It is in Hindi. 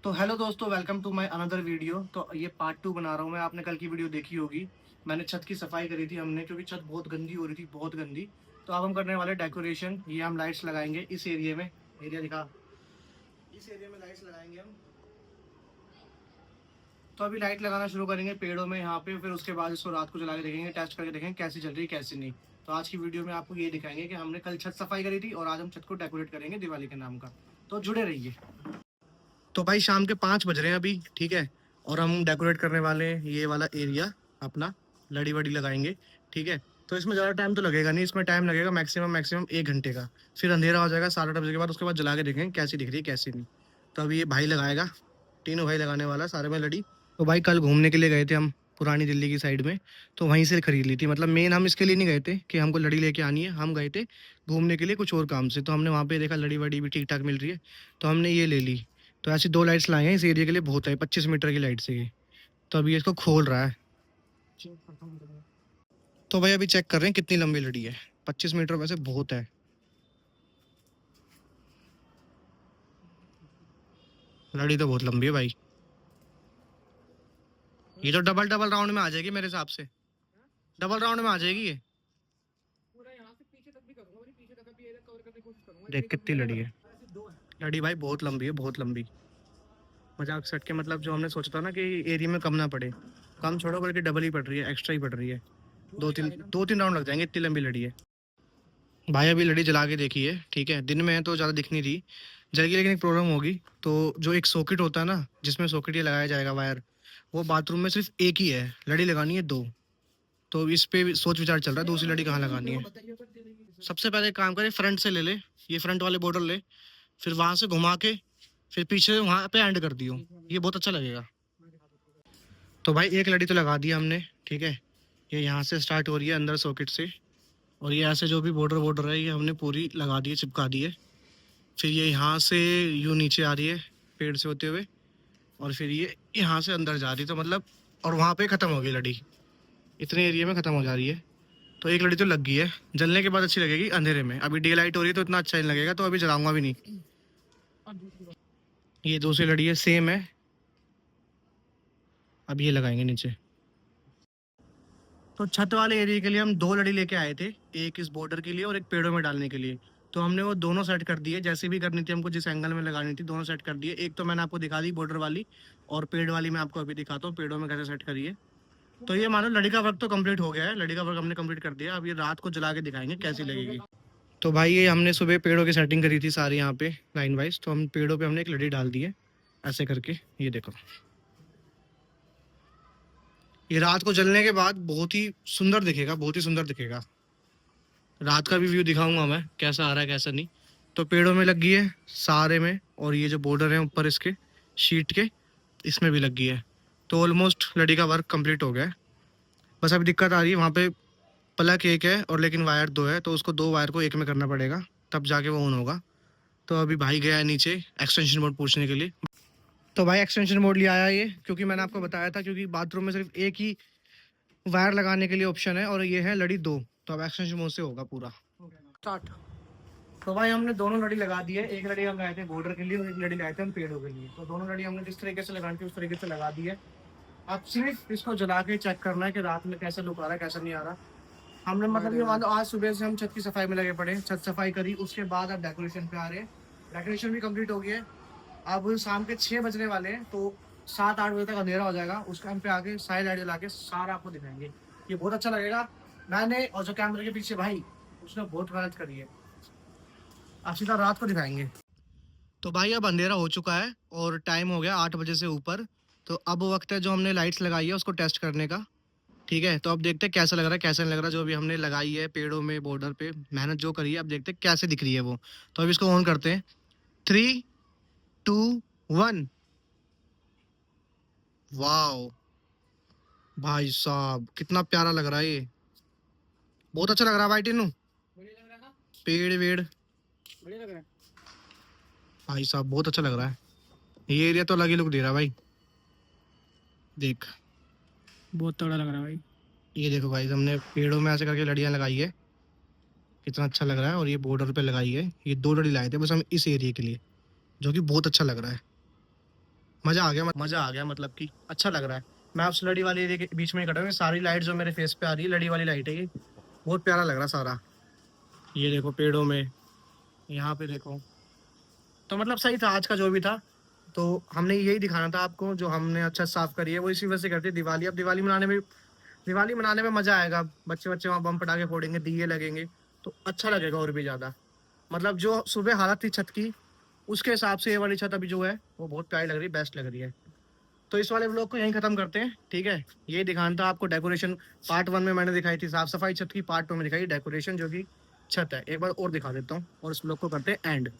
तो हेलो दोस्तों, welcome to my another video. तो ये पार्ट 2 बना रहा हूँ मैं। आपने कल की वीडियो देखी होगी, मैंने छत की सफाई करी थी हमने, क्योंकि छत बहुत गंदी हो रही थी, बहुत गंदी। तो अब हम करने वाले डेकोरेशन। ये हम लाइट्स लगाएंगे इस एरिया में। एरिया दिखा, इस एरिया में लाइट्स लगाएंगे हम। तो अभी लाइट लगाना शुरू करेंगे पेड़ों में यहाँ पे, फिर उसके बाद इसको रात को जला के देखेंगे, टेस्ट करके देखेंगे कैसी चल रही है कैसी नहीं। तो आज की वीडियो में आपको ये दिखाएंगे कि हमने कल छत सफाई करी थी और आज हम छत को डेकोरेट करेंगे दिवाली के नाम का। तो जुड़े रहिए। तो भाई शाम के 5 बज रहे हैं अभी, ठीक है। और हम डेकोरेट करने वाले हैं ये वाला एरिया अपना, लड़ी वड़ी लगाएंगे, ठीक है। तो इसमें ज़्यादा टाइम तो लगेगा नहीं, इसमें टाइम लगेगा मैक्सिमम मैक्सिमम 1 घंटे का। फिर अंधेरा हो जाएगा 8:30 बजे के बाद, उसके बाद जला के देखेंगे कैसी दिख रही है कैसी नहीं। तो अभी ये भाई लगाएगा, तीनों भाई लगाने वाला सारे में लड़ी। तो भाई कल घूमने के लिए गए थे हम पुरानी दिल्ली की साइड में, तो वहीं से खरीद ली थी। मतलब मेन हम इसके लिए नहीं गए थे कि हमको लड़ी लेके आनी है, हम गए थे घूमने के लिए कुछ और काम से। तो हमने वहाँ पे देखा लड़ी वड़ी भी ठीक ठाक मिल रही है, तो हमने ये ले ली। तो ऐसी 2 लाइट्स लाए हैं इस एरिया के लिए, बहुत है, 25 मीटर की लाइट से ये। तो अभी इसको खोल रहा है। तो भाई अभी चेक कर रहे हैं कितनी लंबी लड़ी है। 25 मीटर वैसे बहुत है, लड़ी तो बहुत लंबी है भाई। ये तो डबल डबल राउंड में आ जाएगी मेरे हिसाब से, डबल राउंड में आ जाएगी ये। देख कितनी लड़ी है, लड़ी भाई बहुत लंबी है, बहुत लंबी। मजाक सेट के मतलब जो हमने सोचा था ना कि एरिया में कम ना पड़े, कम छोड़ो बल्कि डबल ही पड़ रही है, एक्स्ट्रा ही पड़ रही है। दो तीन राउंड लग जाएंगे, इतनी लंबी लड़ी है। भाई अभी लड़ी जला के देखी है, ठीक है। दिन में है तो ज़्यादा दिख नहीं रही, जलेगी लेकिन एक प्रॉब्लम होगी। तो जो एक सॉकेट होता है ना, जिसमें सॉकेट ये लगाया जाएगा वायर, वो बाथरूम में सिर्फ एक ही है, लड़ी लगानी है 2। तो इस पे भी सोच विचार चल रहा है दूसरी लड़ी कहाँ लगानी है। सबसे पहले एक काम करें, फ्रंट से ले ले, ये फ्रंट वाले बॉर्डर ले, फिर वहां से घुमा के फिर पीछे वहां पे एंड कर दियो, ये बहुत अच्छा लगेगा। तो भाई एक लड़ी तो लगा दिया हमने, ठीक है। ये यहाँ से स्टार्ट हो रही है अंदर सॉकेट से, और ये ऐसे जो भी बॉर्डर बॉर्डर है ये हमने पूरी लगा दी है, चिपका दी है। फिर ये यहाँ से यूँ नीचे आ रही है पेड़ से होते हुए, और फिर ये यहाँ से अंदर जा रही है, तो मतलब और वहाँ पे ख़त्म हो गई लड़ी, इतने एरिया में ख़त्म हो जा रही है। तो एक लड़ी तो लग गई है, जलने के बाद अच्छी लगेगी अंधेरे में। अभी डे लाइट हो रही है तो इतना अच्छा नहीं लगेगा, तो अभी जलाऊंगा भी नहीं। ये दूसरी लड़ी है, सेम है, अब ये लगाएंगे नीचे। तो छत वाले एरिया के लिए हम 2 लड़ी लेके आए थे, एक इस बॉर्डर के लिए और एक पेड़ों में डालने के लिए। तो हमने वो दोनों सेट कर दिए, जैसे भी करनी थी हमको, जिस एंगल में लगानी थी, दोनों सेट कर दिए। एक तो मैंने आपको दिखा दी बॉर्डर वाली, और पेड़ वाली मैं आपको अभी दिखाता हूँ पेड़ों में कैसे सेट करी है। तो ये मानो लड़ी का वर्क तो कंप्लीट हो गया है, लड़ी का वर्क हमने कंप्लीट कर दिया। अब ये रात को जला के दिखाएंगे कैसी लगेगी। तो भाई ये हमने सुबह पेड़ों की सेटिंग करी थी सारी यहाँ पे लाइन वाइज, तो हम पेड़ों पे हमने एक लड़ी डाल दी है ऐसे करके, ये देखो। ये रात को जलने के बाद बहुत ही सुंदर दिखेगा, बहुत ही सुंदर दिखेगा। रात का भी व्यू दिखाऊंगा मैं कैसा आ रहा है कैसा नहीं। तो पेड़ों में लग गई है सारे में, और ये जो बॉर्डर है ऊपर इसके शीट के, इसमें भी लग गई है। तो ऑलमोस्ट लड़ी का वर्क कंप्लीट हो गया है। बस अभी दिक्कत आ रही है, वहाँ पे प्लग एक है और लेकिन वायर 2 है, तो उसको 2 वायर को एक में करना पड़ेगा, तब जाके वो ऑन होगा। तो अभी भाई गया है नीचे एक्सटेंशन बोर्ड पूछने के लिए। तो भाई एक्सटेंशन बोर्ड ले आया ये, क्योंकि मैंने आपको बताया था, क्योंकि बाथरूम में सिर्फ एक ही वायर लगाने के लिए ऑप्शन है, और ये है लड़ी 2। तो अब एक्सटेंशन बोर्ड से होगा पूरा स्टार्ट। तो भाई हमने दोनों लड़ी लगा दी है, एक लड़ी हम लाए थे बॉर्डर के लिए और एक लड़ी लाए थे हम पेड़ों के लिए। तो दोनों लड़ी हमने जिस तरीके से लगानी थी उस तरीके से लगा दी है। अब सिर्फ इसको जला के चेक करना है कि रात में कैसा लुक आ रहा है कैसा नहीं आ रहा। हमने मतलब ये मान लो आज सुबह से हम छत की सफाई में लगे पड़े, छत सफाई करी, उसके बाद अब डेकोरेशन पे आ रहे हैं। डेकोरेशन भी कंप्लीट हो गई है। अब शाम के 6 बजने वाले हैं, तो 7-8 बजे तक अंधेरा हो जाएगा। उस टाइम पे आके सारी लाइट जला के सारा आपको दिखाएंगे, ये बहुत अच्छा लगेगा। मैंने और जो कैमरे के पीछे भाई, उसने बहुत मेहनत करी है। अब सीधा रात को दिखाएंगे। तो भाई अब अंधेरा हो चुका है और टाइम हो गया 8 बजे से ऊपर। तो अब वक्त है जो हमने लाइट्स लगाई है उसको टेस्ट करने का, ठीक है। तो अब देखते हैं कैसा लग रहा है कैसा नहीं लग रहा। जो भी हमने लगाई है पेड़ों में बॉर्डर पे मेहनत जो करी है, अब देखते हैं कैसे दिख रही है वो। तो अब इसको ऑन करते हैं, 3, 2, 1। वाओ भाई साहब कितना प्यारा लग रहा है ये, बहुत अच्छा लग रहा है भाई टीनू। पेड़ वेड़ भाई साहब बहुत अच्छा लग रहा है। ये एरिया तो अलग ही लुक दे रहा है भाई, देख बहुत तगड़ा लग रहा है भाई। ये देखो भाई हमने पेड़ों में ऐसे करके लड़ियां लगाई है, कितना अच्छा लग रहा है। और ये बॉर्डर पे लगाई है, ये 2 लड़ी लाए थे बस हम इस एरिया के लिए, जो कि बहुत अच्छा लग रहा है। मज़ा आ गया, मज़ा आ गया, मतलब कि अच्छा लग रहा है। मैं उस लड़ी वाले एरिया के बीच में ही खड़ा हूँ, ये सारी लाइट जो मेरे फेस पे आ रही है लड़ी वाली लाइट है ये, बहुत प्यारा लग रहा है सारा। ये देखो पेड़ों में, यहाँ पे देखो, तो मतलब सही था आज का जो भी था। तो हमने यही दिखाना था आपको, जो हमने अच्छा साफ करी है वो इसी वजह से करती है दिवाली। अब दिवाली मनाने में मजा आएगा, बच्चे बच्चे वहाँ बम पटाखे फोड़ेंगे, दिए लगेंगे, तो अच्छा लगेगा और भी ज्यादा। मतलब जो सुबह हालत थी छत की, उसके हिसाब से ये वाली छत अभी जो है वो बहुत प्यारी लग रही है, बेस्ट लग रही है। तो इस वाले ब्लॉग को यहीं खत्म करते हैं, ठीक है। ये दिखाना था आपको डेकोरेशन, पार्ट 1 में मैंने दिखाई थी साफ सफाई छत की, पार्ट 2 में दिखाई डेकोरेशन जो कि छत है। एक बार और दिखा देता हूँ और इस ब्लॉग को करते हैं एंड।